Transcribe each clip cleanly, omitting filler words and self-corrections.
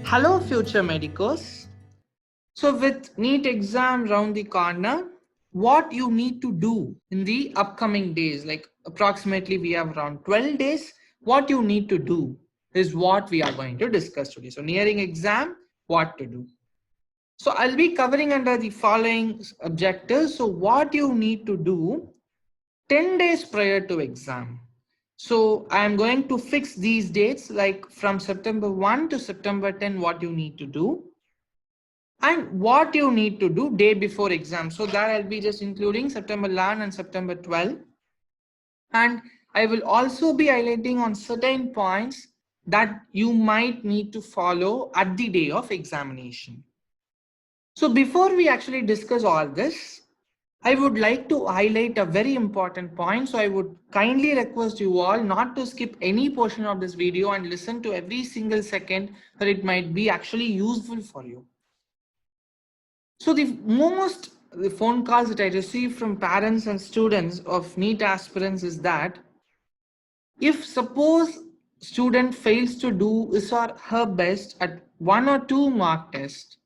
Hello, future medicos. So, with NEET exam round the corner, what you need to do in the upcoming days, like approximately we have around 12 days, what you need to do is what we are going to discuss today. So, nearing exam, what to do. So, I'll be covering under the following objectives. So, what you need to do 10 days prior to exam. So I am going to fix these dates like from September 1 to September 10 what you need to do and what you need to do day before exam. So that I'll be just including September 11 and September 12. And I will also be highlighting on certain points that you might need to follow at the day of examination. So before we actually discuss all this, I would like to highlight a very important point. So I would kindly request you all not to skip any portion of this video and listen to every single second, that it might be actually useful for you. So the phone calls that I receive from parents and students of NEET aspirants is that if suppose student fails to do his or her best at 1 or 2 mock tests,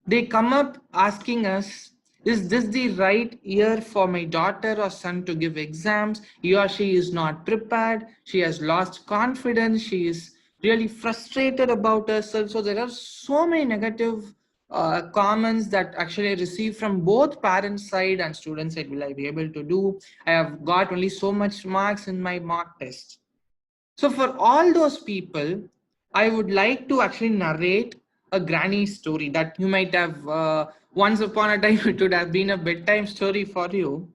they come up asking us, is this the right year for my daughter or son to give exams? He or she is not prepared. She has lost confidence. She is really frustrated about herself. So there are so many negative comments that actually I receive from both parent side and student side. Will I be able to do? I have got only so much marks in my mock test. So for all those people, I would like to actually narrate a granny story that you might have once upon a time it would have been a bedtime story for you.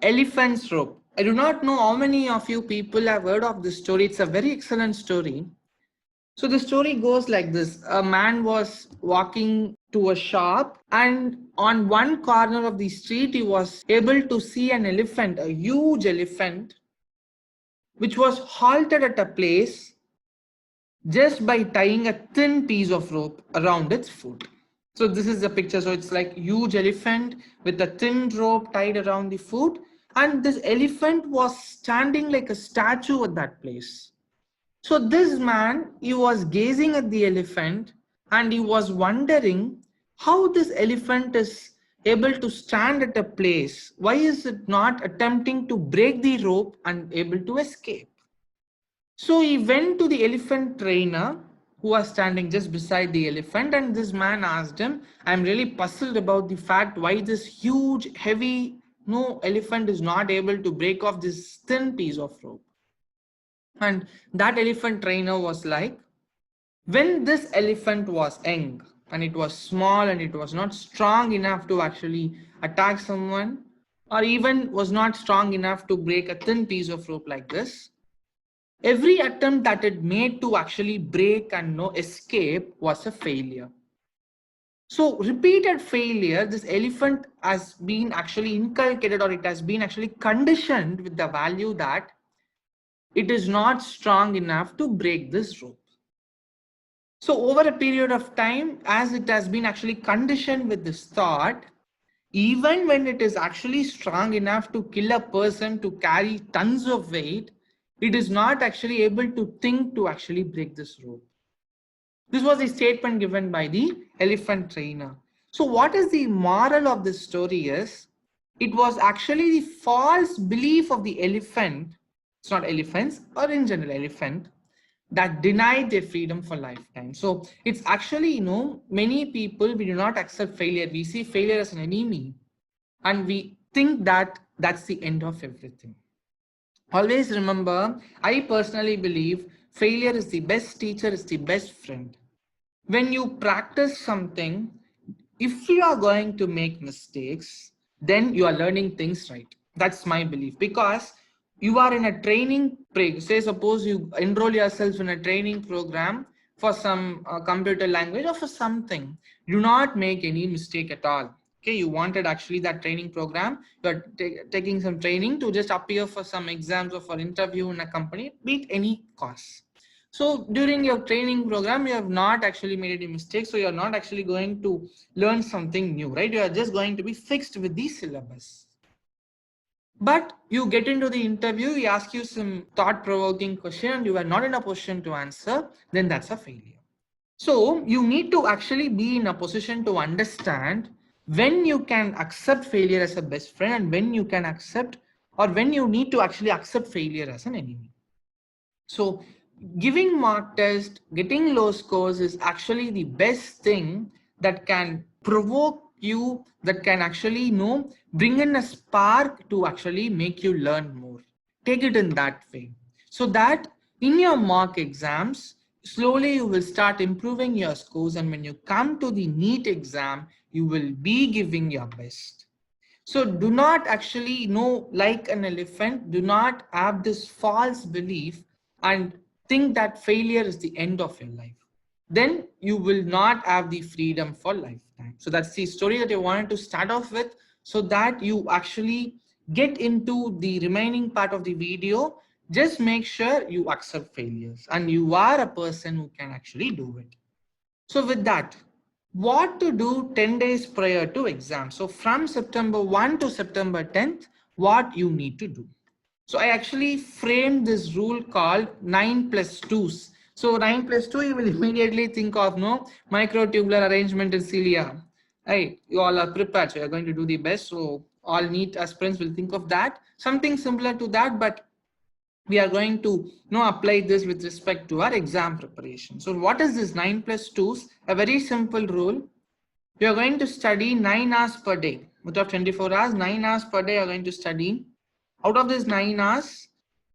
Elephant's rope. I do not know how many of you people have heard of this story. It's a very excellent story. So the story goes like this. A man was walking to a shop and on one corner of the street he was able to see an elephant, a huge elephant, which was halted at a place just by tying a thin piece of rope around its foot. So this is the picture. So it's like huge elephant with a thin rope tied around the foot, and this elephant was standing like a statue at that place. So this man, he was gazing at the elephant and he was wondering how this elephant is able to stand at a place. Why is it not attempting to break the rope and able to escape? So he went to the elephant trainer who was standing just beside the elephant, and this man asked him, I'm really puzzled about the fact why this huge, heavy, no elephant is not able to break off this thin piece of rope. And that elephant trainer was like, when this elephant was young and it was small and it was not strong enough to actually attack someone, or even was not strong enough to break a thin piece of rope like this, every attempt that it made to actually break and no escape was a failure. So repeated failure, this elephant has been actually inculcated, or it has been actually conditioned with the value that it is not strong enough to break this rope. So over a period of time, as it has been actually conditioned with this thought, even when it is actually strong enough to kill a person, to carry tons of weight, it is not actually able to think to actually break this rope. This was the statement given by the elephant trainer. So what is the moral of this story is, it was actually the false belief of the elephant, it's not elephants or in general elephant, that denied their freedom for lifetime. So it's actually, many people, we do not accept failure. We see failure as an enemy and we think that that's the end of everything. Always remember, I personally believe failure is the best teacher, is the best friend. When you practice something, if you are going to make mistakes, then you are learning things right. That's my belief, because you are in a training, say suppose you enroll yourself in a training program for some computer language or for something, do not make any mistake at all. Okay, you wanted actually that training program, you're taking some training to just appear for some exams or for interview in a company, beat any course. So during your training program, you have not actually made any mistakes. So you're not actually going to learn something new, right? You are just going to be fixed with the syllabus. But you get into the interview, he asks you some thought-provoking question and you are not in a position to answer, then that's a failure. So you need to actually be in a position to understand when you can accept failure as a best friend and when you can accept, or when you need to actually accept failure as an enemy. So giving mock test, getting low scores is actually the best thing that can provoke you, that can actually, bring in a spark to actually make you learn more. Take it in that way. So that in your mock exams, slowly you will start improving your scores, and when you come to the NEET exam, you will be giving your best. So do not actually know like an elephant, do not have this false belief and think that failure is the end of your life. Then you will not have the freedom for lifetime. So that's the story that I wanted to start off with, so that you actually get into the remaining part of the video. Just make sure you accept failures and you are a person who can actually do it. So with that, what to do 10 days prior to exam? So from September 1 to September 10th, what you need to do. So I actually framed this rule called 9 plus 2s. So 9 plus 2, you will immediately think of microtubular arrangement in cilia. Right, you all are prepared, so you're going to do the best. So all NEET aspirants will think of that. Something similar to that, but we are going to apply this with respect to our exam preparation. So what is this 9 plus 2s? A very simple rule. We are going to study 9 hours per day. Out of 24 hours, 9 hours per day are going to study. Out of this 9 hours,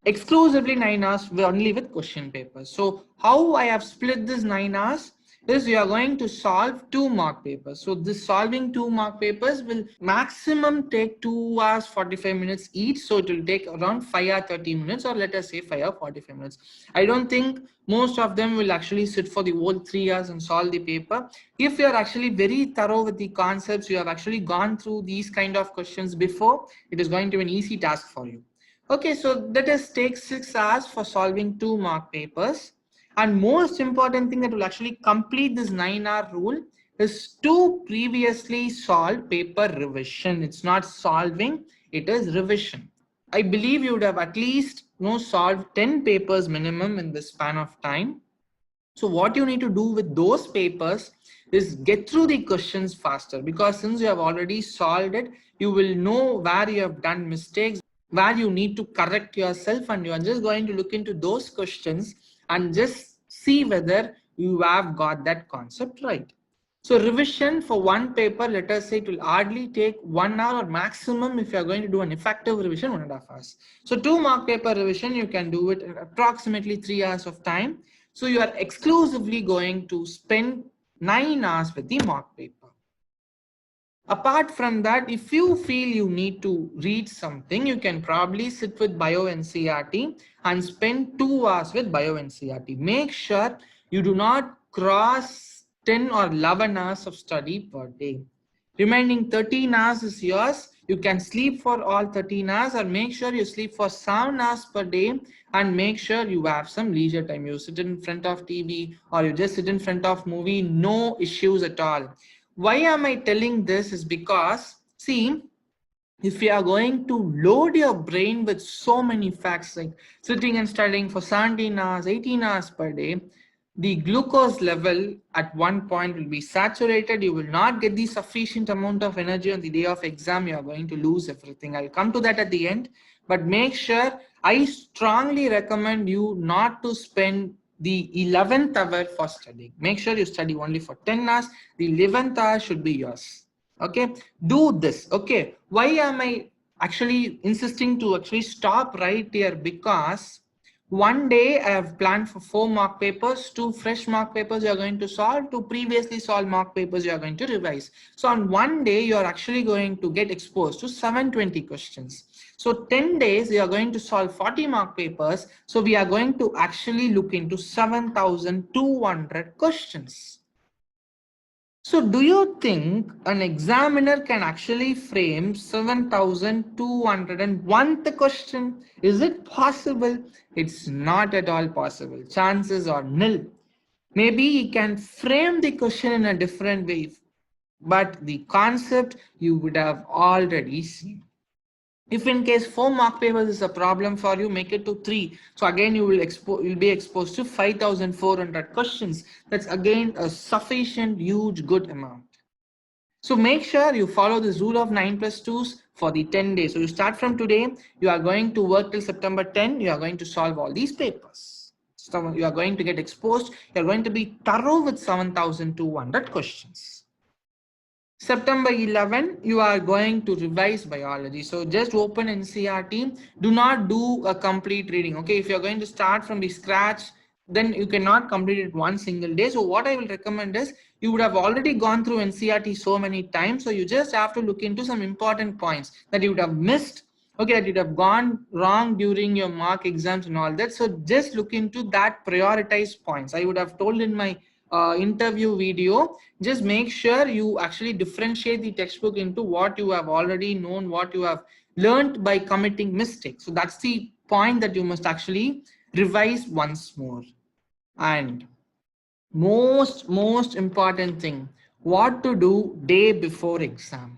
exclusively 9 hours only with question papers. So how I have split this 9 hours is we are going to solve 2 mock papers. So this solving 2 mock papers will maximum take 2 hours 45 minutes each. So it will take around 5 or 30 minutes, or let us say 5 or 45 minutes. I don't think most of them will actually sit for the whole 3 hours and solve the paper. If you are actually very thorough with the concepts, you have actually gone through these kind of questions before, it is going to be an easy task for you. Okay, so let us take 6 hours for solving 2 mock papers. And most important thing that will actually complete this 9-hour rule is to previously solved paper revision. It's not solving, it is revision. I believe you would have at least solved 10 papers minimum in this span of time. So what you need to do with those papers is get through the questions faster, because since you have already solved it, you will know where you have done mistakes, where you need to correct yourself, and you are just going to look into those questions and just see whether you have got that concept right. So revision for one paper, let us say it will hardly take 1 hour, or maximum if you are going to do an effective revision, 1.5 hours. So 2 mark paper revision, you can do it in approximately 3 hours of time. So you are exclusively going to spend 9 hours with the mock paper. Apart from that, if you feel you need to read something, you can probably sit with Bio NCERT and spend 2 hours with Bio NCERT. Make sure you do not cross 10 or 11 hours of study per day. Remaining 13 hours is yours. You can sleep for all 13 hours, or make sure you sleep for 7 hours per day, and make sure you have some leisure time. You sit in front of TV or you just sit in front of movie, no issues at all. Why am I telling this is because, see, if you are going to load your brain with so many facts, like sitting and studying for 17 hours, 18 hours per day, the glucose level at one point will be saturated. You will not get the sufficient amount of energy on the day of exam. You are going to lose everything. I'll come to that at the end, but make sure, I strongly recommend you not to spend the 11th hour for studying. Make sure you study only for 10 hours. The 11th hour should be yours. Okay, do this. Okay, why am I actually insisting to actually stop right here? Because one day I have planned for 4 mock papers, 2 fresh mock papers you are going to solve, 2 previously solved mock papers you are going to revise. So on one day you are actually going to get exposed to 720 questions. So 10 days you are going to solve 40 mock papers. So we are going to actually look into 7,200 questions. So do you think an examiner can actually frame 7,201th question? Is it possible? It's not at all possible. Chances are nil. Maybe he can frame the question in a different way, but the concept you would have already seen. If in case 4 mark papers is a problem for you, make it to 3. So again, you'll be exposed to 5,400 questions. That's again a sufficient, huge, good amount. So make sure you follow this rule of 9 plus 2s for the 10 days. So you start from today, you are going to work till September 10, you are going to solve all these papers. So you are going to get exposed, you are going to be thorough with 7,200 questions. September 11, you are going to revise biology. So just open NCERT. Do not do a complete reading. Okay, if you're going to start from the scratch, then you cannot complete it one single day. So what I will recommend is you would have already gone through NCERT so many times. So you just have to look into some important points that you would have missed. Okay, that you'd have gone wrong during your mock exams and all that. So just look into that prioritized points. I would have told in my interview video, just make sure you actually differentiate the textbook into what you have already known, what you have learned by committing mistakes. So that's the point that you must actually revise once more. And most important thing, what to do day before exam.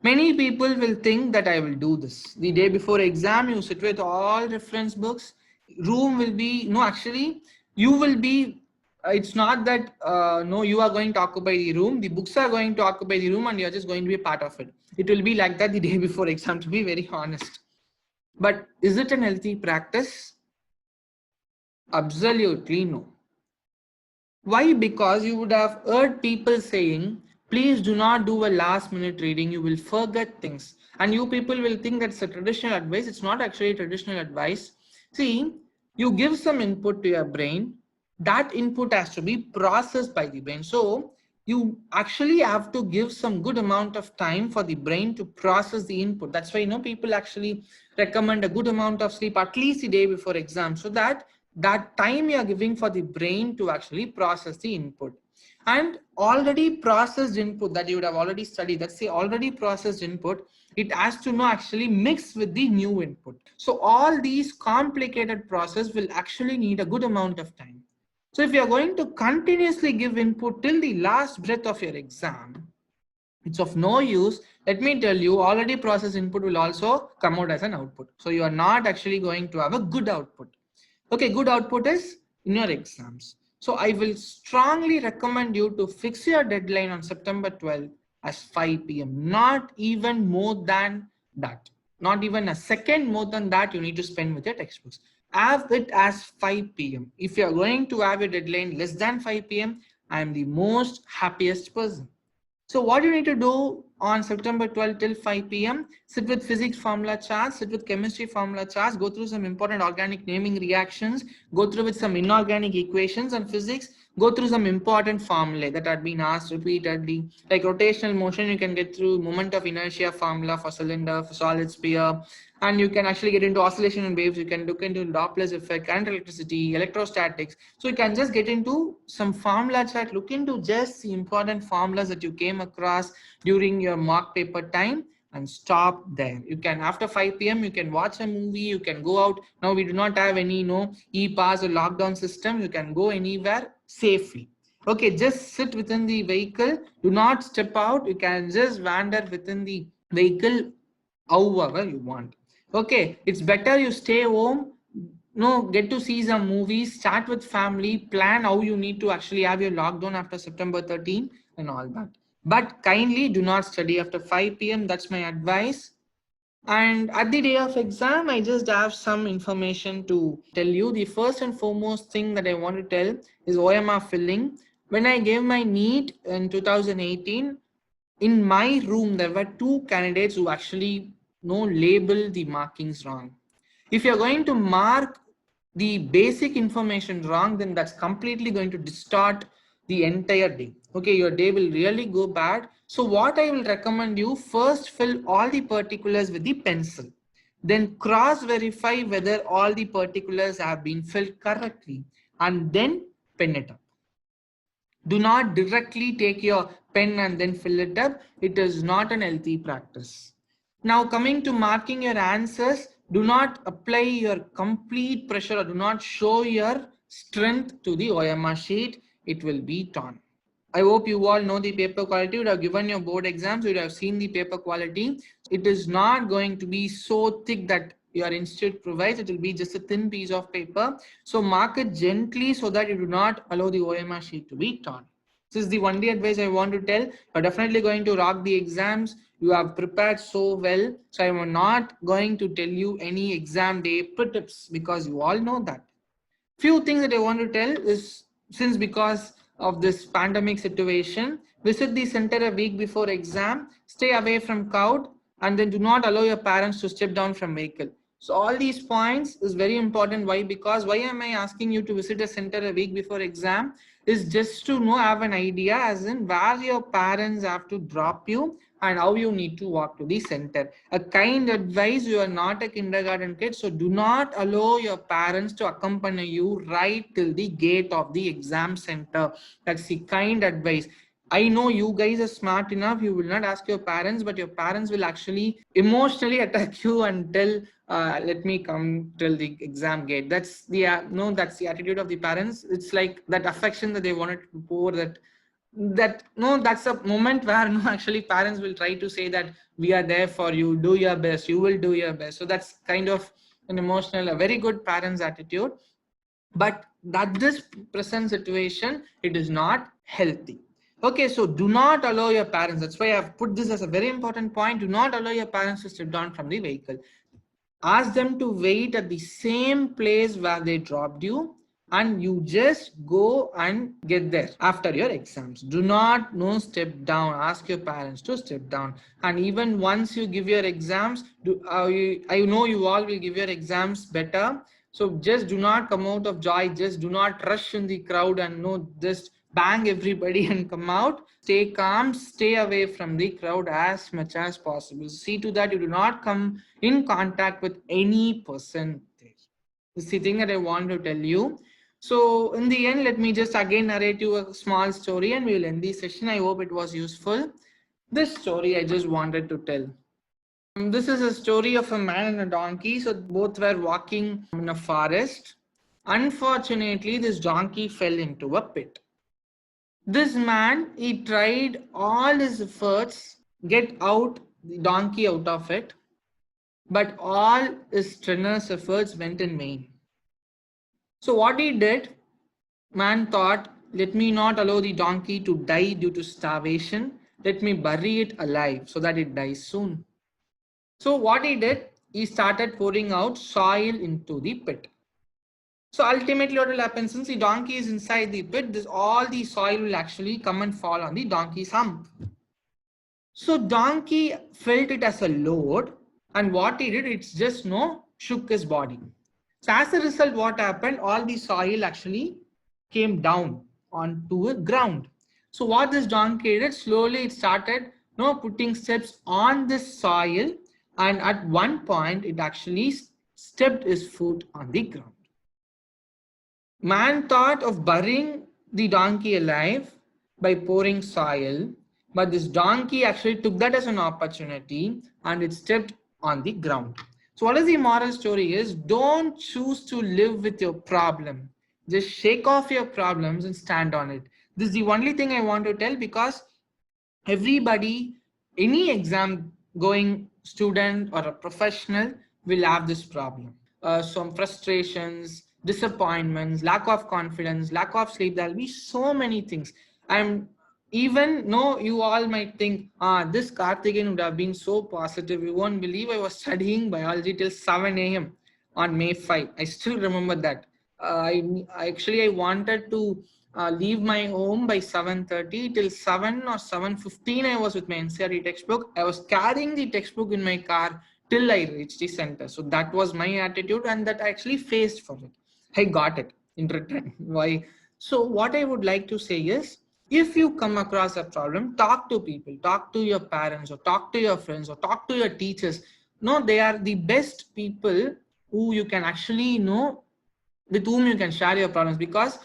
Many people will think that I will do this. The day before exam, you sit with all reference books. Room will be, no, actually, you will be, it's not that, no, you are going to occupy the room. The books are going to occupy the room and you're just going to be a part of it. It will be like that the day before exam, to be very honest. But is it an healthy practice? Absolutely no. Why? Because you would have heard people saying, please do not do a last minute reading, you will forget things. And you people will think that's a traditional advice. It's not actually traditional advice. See, you give some input to your brain, that input has to be processed by the brain. So you actually have to give some good amount of time for the brain to process the input. That's why people actually recommend a good amount of sleep at least the day before exam, so that time you are giving for the brain to actually process the input. And already processed input that you would have already studied, that's the already processed input, it has to actually mix with the new input. So all these complicated process will actually need a good amount of time. So if you are going to continuously give input till the last breath of your exam, it's of no use. Let me tell you, already processed input will also come out as an output. So you are not actually going to have a good output. Okay, good output is in your exams. So I will strongly recommend you to fix your deadline on September 12th as 5 p.m. Not even more than that. Not even a second more than that you need to spend with your textbooks. Have it as 5 p.m. If you are going to have a deadline less than 5 p.m., I am the most happiest person. So what you need to do on September 12th till 5 p.m. sit with physics formula charts, sit with chemistry formula charts, go through some important organic naming reactions, go through with some inorganic equations and physics, go through some important formulae that are being asked repeatedly, like rotational motion. You can get through moment of inertia formula for cylinder, for solid sphere, and you can actually get into oscillation and waves. You can look into Doppler's effect, current electricity, electrostatics. So you can just get into some formula chart, look into just the important formulas that you came across during your mock paper time and stop there. You can, after 5 p.m., you can watch a movie, you can go out. Now we do not have any e-pass or lockdown system. You can go anywhere safely. Okay, just sit within the vehicle. Do not step out. You can just wander within the vehicle however you want. Okay, it's better you stay home, get to see some movies, chat with family, plan how you need to actually have your lockdown after September 13 and all that. But kindly do not study after 5 p.m. That's my advice. And at the day of exam, I just have some information to tell you. The first and foremost thing that I want to tell is OMR filling. When I gave my NEET in 2018, in my room, there were 2 candidates who actually label the markings wrong. If you're going to mark the basic information wrong, then that's completely going to distort the entire day. Okay, your day will really go bad. So what I will recommend you, first fill all the particulars with the pencil. Then cross verify whether all the particulars have been filled correctly and then pen it up. Do not directly take your pen and then fill it up. It is not an healthy practice. Now coming to marking your answers, do not apply your complete pressure or do not show your strength to the OMR sheet. It will be torn. I hope you all know the paper quality. You would have given your board exams, you would have seen the paper quality. It is not going to be so thick that your institute provides. It will be just a thin piece of paper. So mark it gently so that you do not allow the OMR sheet to be torn. This is the only advice I want to tell. You're definitely going to rock the exams. You have prepared so well. So I am not going to tell you any exam day tips because you all know that. Few things that I want to tell is, since because of this pandemic situation, visit the center a week before exam, stay away from crowd, and then do not allow your parents to step down from vehicle. So all these points is very important. Why? Because why am I asking you to visit a center a week before exam is just to know, have an idea as in where your parents have to drop you and how you need to walk to the center. A kind advice, you are not a kindergarten kid, so do not allow your parents to accompany you right till the gate of the exam center. That's the kind advice. I know you guys are smart enough, you will not ask your parents, but your parents will actually emotionally attack you and tell, let me come till the exam gate. That's the no, that's the attitude of the parents. It's like that affection that they wanted to pour, that no, that's a moment where no, actually parents will try to say that we are there for you, do your best, you will do your best. So that's kind of an emotional, a very good parents attitude. But that this present situation, it is not healthy. Okay, so do not allow your parents, that's why I've put this as a very important point, do not allow your parents to step down from the vehicle. Ask them to wait at the same place where they dropped you, and you just go and get there after your exams. Do not no step down. Ask your parents to step down. And even once you give your exams, I know you all will give your exams better. So just do not come out of joy. Just do not rush in the crowd and no just bang everybody and come out. Stay calm, stay away from the crowd as much as possible. See to that you do not come in contact with any person there. This is the thing that I want to tell you. So in the end, let me just again narrate you a small story and we will end the session. I hope it was useful. This story I just wanted to tell. This is a story of a man and a donkey. So both were walking in a forest. Unfortunately, this donkey fell into a pit. This man, he tried all his efforts get out the donkey out of it, but all his strenuous efforts went in vain. So what he did, man thought, let me not allow the donkey to die due to starvation. Let me bury it alive so that it dies soon. So what he did, he started pouring out soil into the pit. So ultimately what will happen, since the donkey is inside the pit, all the soil will actually come and fall on the donkey's hump. So donkey felt it as a load, and what he did, it's just shook his body. So as a result, what happened, all the soil actually came down onto the ground. So what this donkey did, slowly it started putting steps on this soil, and at one point it actually stepped his foot on the ground. Man thought of burying the donkey alive by pouring soil, but this donkey actually took that as an opportunity and it stepped on the ground. So what is the moral story is, don't choose to live with your problem. Just shake off your problems and stand on it. This is the only thing I want to tell, because everybody, any exam going student or a professional will have this problem. Some frustrations, disappointments, lack of confidence, lack of sleep. There'll be so many things. And even you all might think, this Karthikeyan would have been so positive. You won't believe I was studying biology till 7 a.m. on May 5. I still remember that. I wanted to leave my home by 7:30 till 7 or 7:15. I was with my NCERT textbook. I was carrying the textbook in my car till I reached the center. So that was my attitude, and that I actually faced for it. I got it in return. Why? So what I would like to say is, if you come across a problem, talk to people, talk to your parents or talk to your friends or talk to your teachers. No, they are the best people who you can actually with whom you can share your problems, because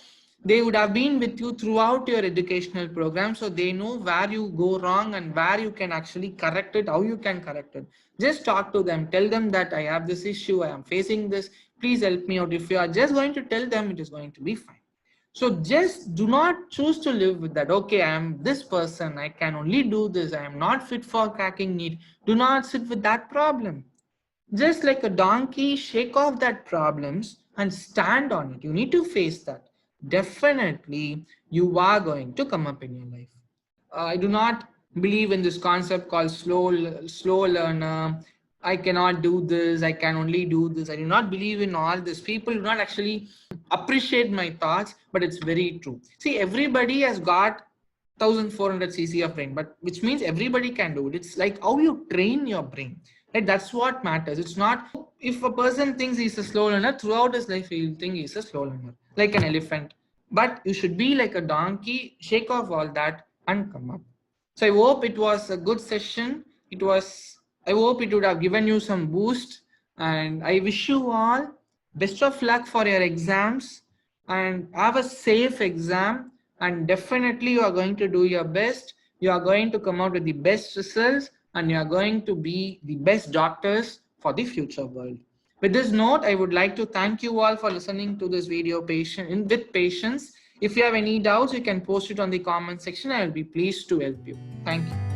they would have been with you throughout your educational program. So they know where you go wrong and where you can actually correct it, how you can correct it. Just talk to them, tell them that I have this issue, I am facing this, please help me out. If you are just going to tell them, it is going to be fine. So just do not choose to live with that. Okay, I am this person. I can only do this. I am not fit for cracking NEET. Do not sit with that problem. Just like a donkey, shake off that problems and stand on it. You need to face that. Definitely, you are going to come up in your life. I do not believe in this concept called slow learner. I cannot do this. I can only do this. I do not believe in all this. People do not actually appreciate my thoughts, but it's very true. See, everybody has got 1400 cc of brain, but which means everybody can do it. It's like how you train your brain, right? That's what matters. It's not if a person thinks he's a slow learner throughout his life, he'll think he's a slow learner, like an elephant. But you should be like a donkey, shake off all that and come up. So I hope it was a good session. I hope it would have given you some boost, and I wish you all best of luck for your exams and have a safe exam, and definitely you are going to do your best. You are going to come out with the best results, and you are going to be the best doctors for the future world. With this note, I would like to thank you all for listening to this video with patience. If you have any doubts, you can post it on the comment section. I will be pleased to help you. Thank you.